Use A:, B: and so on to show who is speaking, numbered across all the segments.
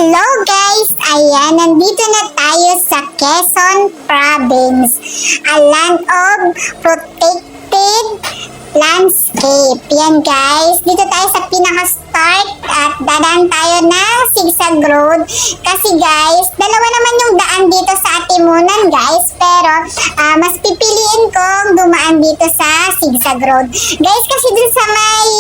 A: Hello guys! Ayan, nandito na tayo sa Quezon Province, a land of protected landscape. Yan guys, dito tayo sa pinaka-start at dadaan tayo ng zigzag road. Kasi guys, dalawa naman yung daan dito sa Atimunan guys, pero mas pipiliin kong dumaan dito sa zigzag road. Guys, kasi dun sa may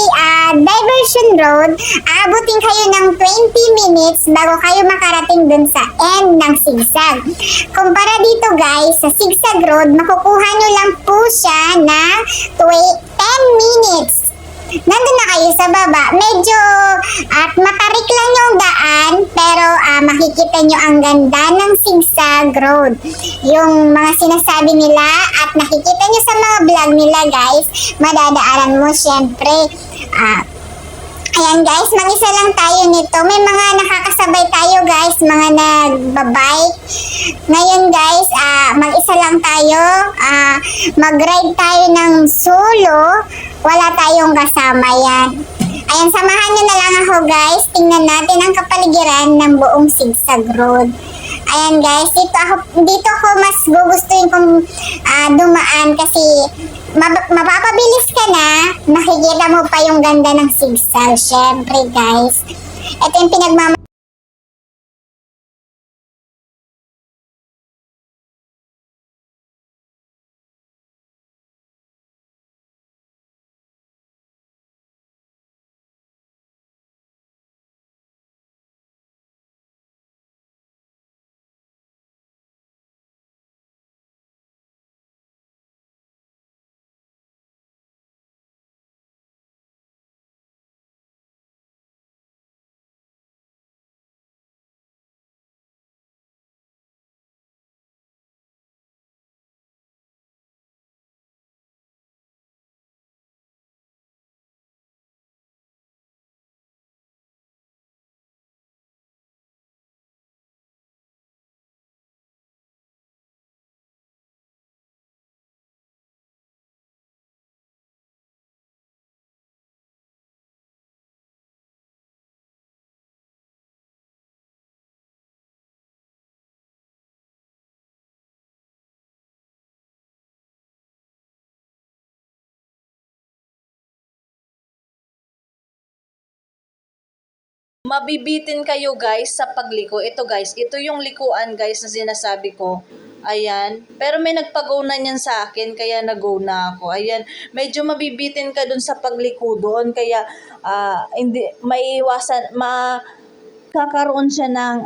A: diversion road, aabutin kayo ng 20 minutes bago kayo makarating dun sa end ng zigzag. Kumpara dito guys, sa zigzag road, makukuha nyo lang po siya na 10 minutes. Nandun na kayo sa baba. Medyo at matarik lang yung daan, pero makikita nyo ang ganda ng zigzag road. Yung mga sinasabi nila at nakikita nyo sa mga vlog nila guys, madadaanan mo syempre. Ayan guys, mag-isa lang tayo nito. May mga nakakasabay tayo guys, mga nagbabike. Ngayon guys, mag-isa lang tayo. Mag-ride tayo ng solo. Wala tayong kasama yan. Ayan, samahan nyo na lang ako guys. Tingnan natin ang kapaligiran ng buong zigzag road. Ayan guys, dito ako mas gugustuhin kong dumaan kasi mapapabilis ka na, makikita mo pa yung ganda ng zigzag. Syempre guys, ito yung
B: Mabibitin kayo guys sa pagliko. Ito guys, ito yung likuan guys na sinasabi ko. Ayan. Pero may nagpag-go na niyan sa akin, kaya nag-go na ako. Ayan. Medyo mabibitin ka dun sa pagliko doon, kaya hindi, maiiwasan, kakaroon siya ng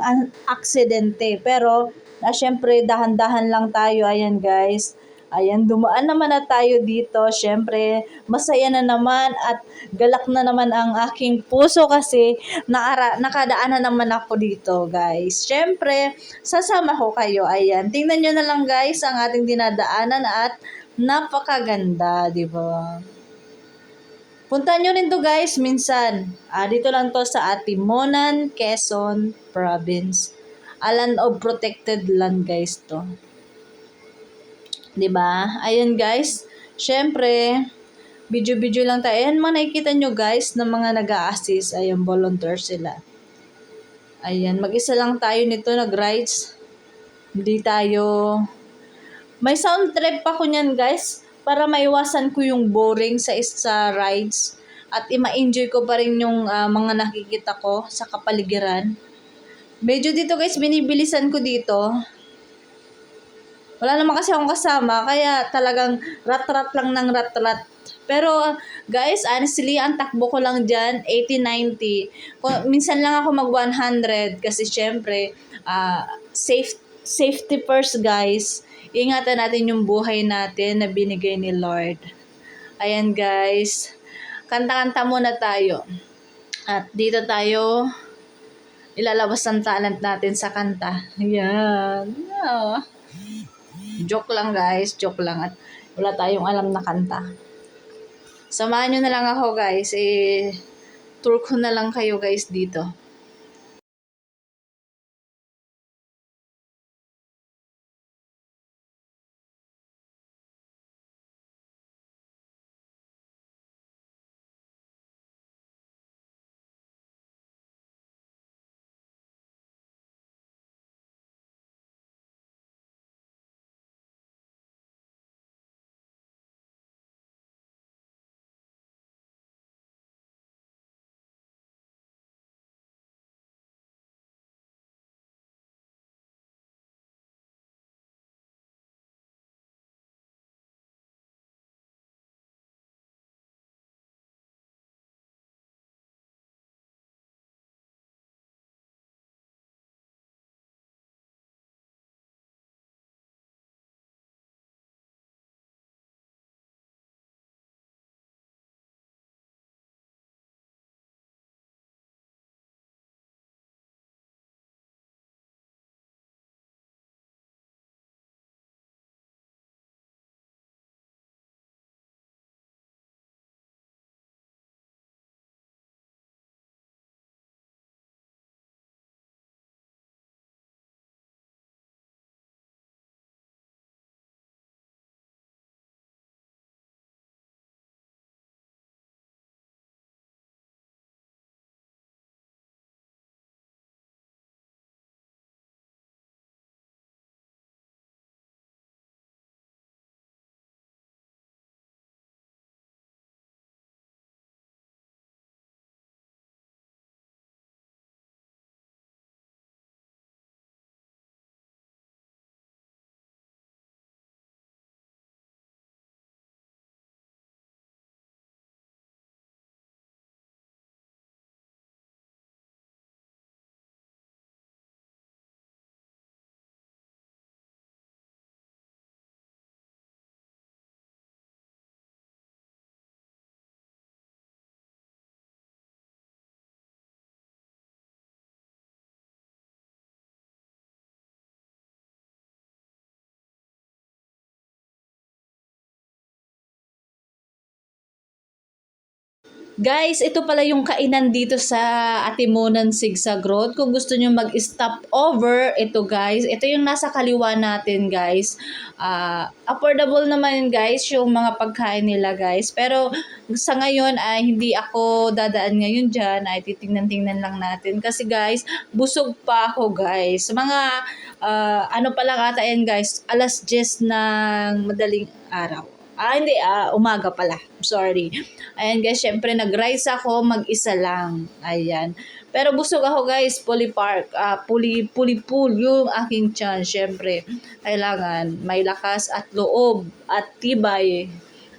B: aksidente. Pero, syempre, dahan-dahan lang tayo. Ayan guys. Ayan, dumaan naman na tayo dito. Syempre, masaya na naman at galak na naman ang aking puso kasi nakadaan na naman ako dito, guys. Syempre, sasama ko kayo. Ayan, tingnan nyo na lang guys ang ating dinadaanan at napakaganda, di ba? Punta nyo rin to guys minsan. Dito lang to sa Atimunan, Quezon Province. A land of protected land guys to. 'Di ba? Ayun guys. Syempre, video-video lang tayo. Ayan, mga nakikita nyo guys ng mga nag-a-assist. Ayan, volunteer sila. Ayan, mag-isa lang tayo nito, nag-rides. Hindi tayo... May sound trip pa ko niyan guys, para maiwasan ko yung boring sa rides. At ma-enjoy ko pa rin yung mga nakikita ko sa kapaligiran. Medyo dito guys, binibilisan ko dito. Wala naman kasi akong kasama, kaya talagang rat-rat lang ng rat-rat. Pero guys, honestly, ang takbo ko lang dyan, 80-90. Minsan lang ako mag-100 kasi syempre, safety first guys. Ingatan natin yung buhay natin na binigay ni Lord. Ayan guys, kanta-kanta muna tayo. At dito tayo ilalabas ang talent natin sa kanta. Ayan. Joke lang guys, joke lang at wala tayong alam na kanta. Samahan nyo na lang ako guys, tour ko na lang kayo guys dito. Guys, ito pala yung kainan dito sa Atimonan Zigzag Road. Kung gusto nyo mag-stop over, ito guys. Ito yung nasa kaliwa natin guys. Affordable naman guys yung mga pagkain nila guys. Pero sa ngayon ay hindi ako dadaan ngayon dyan. Ay titingnan-tingnan lang natin. Kasi guys, busog pa ako guys. Mga ano pa lang ata yan guys. Alas 10 ng madaling araw. Hindi, umaga pala. Sorry. Ayan guys, syempre nag-rice ako, mag-isa lang. Ayan. Pero busog ako guys, fully full yung aking tiyan. Syempre, kailangan may lakas at loob at tibay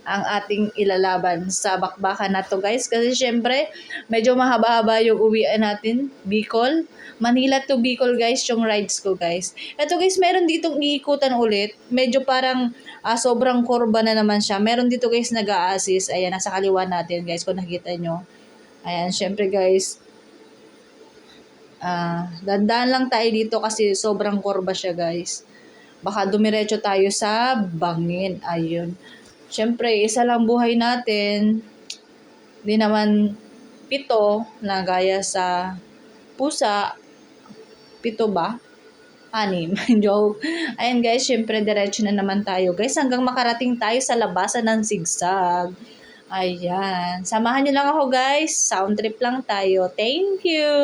B: ang ating ilalaban sa bakbakan na to guys. Kasi syempre, medyo mahaba-haba yung uwian natin. Bicol. Manila to Bicol guys, yung rides ko guys. Ito guys, meron ditong iikutan ulit. Medyo parang sobrang kurba na naman siya. Meron dito guys nag-a-assist. Ayan, nasa kaliwa natin guys kung nakita nyo. Ayan, syempre guys, dandaan lang tayo dito kasi sobrang kurba siya guys. Baka dumiretso tayo sa bangin. Ayun. Syempre, isa lang buhay natin. Di naman 7 na gaya sa pusa. 7 ba? 6. Joke. Ayan guys, syempre diretso na naman tayo guys hanggang makarating tayo sa labasan ng Zigzag. Ayan. Samahan nyo lang ako guys. Sound trip lang tayo. Thank you!